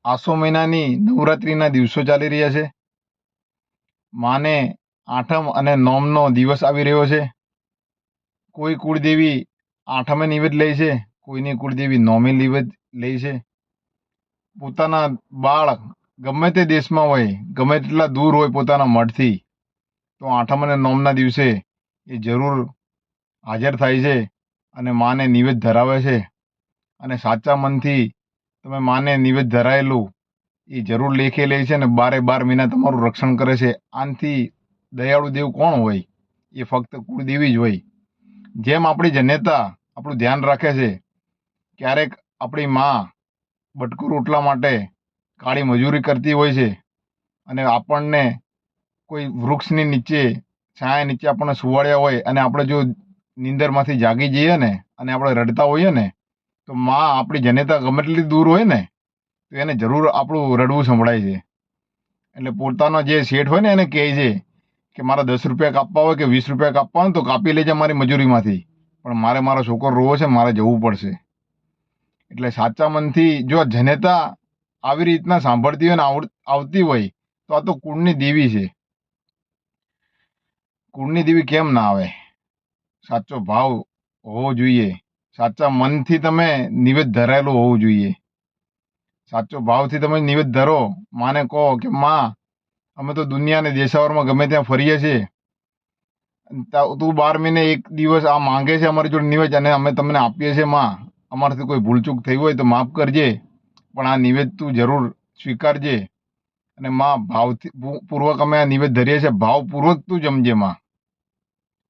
આસો મહિનાની નવરાત્રિના દિવસો ચાલી રહ્યા છે. માને આઠમ અને નોમનો દિવસ આવી રહ્યો છે. કોઈ કુળદેવી આઠમે નિવેદ લે છે, કોઈની કુળદેવી નોમે નિવેદ લે છે. પોતાના બાળક ગમે તે દેશમાં હોય, ગમે તેટલા દૂર હોય પોતાના મઠથી, તો આઠમ અને નોમના દિવસે એ જરૂર હાજર થાય છે અને માને નિવેદ ધરાવે છે. અને સાચા મનથી તમે માને નિવેદ ધરાયેલું એ જરૂર લેખે લે છે ને 12 મહિના તમારું રક્ષણ કરે છે. આનથી દયાળુ દેવ કોણ હોય? એ ફક્ત કુળદેવી જ હોય. જેમ આપણી જનેતા આપણું ધ્યાન રાખે છે, ક્યારેક આપણી માં બટકું રોટલા માટે કાળી મજૂરી કરતી હોય છે અને આપણને કોઈ વૃક્ષની નીચે છાયા નીચે આપણને સુવાડ્યા હોય અને આપણે જો નીંદરમાંથી જાગી જઈએ ને અને આપણે રડતા હોઈએ ને, તો માં આપણી જનેતા ગમે તેટલી દૂર હોય ને તો એને જરૂર આપણું રડવું સંભળાય છે. એટલે પોતાનો જે શેઠ હોય ને એને કહે છે કે મારા 10 રૂપિયા કાપવા હોય કે 20 રૂપિયા કાપવા હોય તો કાપી લેજે મારી મજૂરીમાંથી, પણ મારે મારો છોકરો રોવો છે, મારે જવું પડશે. એટલે સાચા મનથી જો જનેતા આવી રીતના સાંભળતી હોય ને આવતી હોય તો આ તો કુળની દેવી છે. કુળની દેવી કેમ ના આવે? સાચો ભાવ હોવો જોઈએ. સાચા મનથી તમે નિવેદ ધરાયેલું હોવું જોઈએ. સાચો ભાવથી તમે નિવેદ ધરો, માને કહો કે માં અમે તો દુનિયાને દેશાવરમાં ગમે ત્યાં ફરીએ છીએ, તું 12 મહિને એક દિવસ આ માંગે છે અમારી જોડે નિવેદ અને અમે તમને આપીએ છીએ. માં અમારાથી કોઈ ભૂલચૂક થઈ હોય તો માફ કરજે, પણ આ નિવેદ તું જરૂર સ્વીકારજે. અને માં ભાવથી પૂર્વક અમે આ નિવેદ ધરીએ છીએ, ભાવપૂર્વક તું જમજે માં.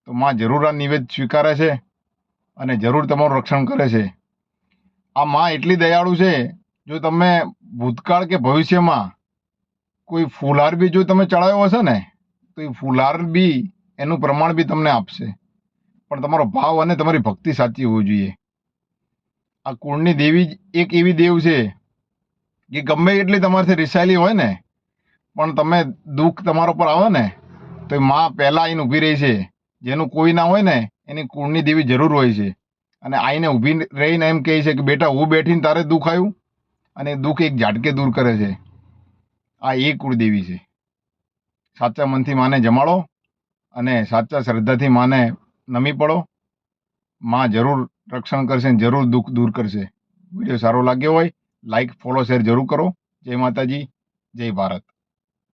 તો માં જરૂર આ નિવેદ સ્વીકારે છે અને જરૂર તમારું રક્ષણ કરે છે. આ માં એટલી દયાળુ છે, જો તમે ભૂતકાળ કે ભવિષ્યમાં કોઈ ફૂલહાર બી જો તમે ચડાવ્યો હશે ને તો એ ફૂલહાર બી એનું પ્રમાણ બી તમને આપશે. પણ તમારો ભાવ અને તમારી ભક્તિ સાચી હોવી જોઈએ. આ કુળની દેવી એક એવી દેવ છે કે ગમે એટલી તમારાથી રિસાયેલી હોય ને, પણ તમે દુઃખ તમારા પર આવે ને તો એ માં પહેલાં આવીને ઊભી રહી છે. જેનું કોઈ ના હોય ને એની કુળની દેવી જરૂર હોય છે અને આઈને ઊભી રહીને એમ કહે છે કે બેટા હું બેઠીને તારે દુઃખ આવ્યું, અને દુઃખ એક ઝાટકે દૂર કરે છે. આ એ કુળદેવી છે. સાચા મનથી માને જમાડો અને સાચા શ્રદ્ધાથી માને નમી પડો. માં જરૂર રક્ષણ કરશે અને જરૂર દુઃખ દૂર કરશે. વિડીયો સારો લાગ્યો હોય લાઈક, ફોલો, શેર જરૂર કરો. જય માતાજી, જય ભારત.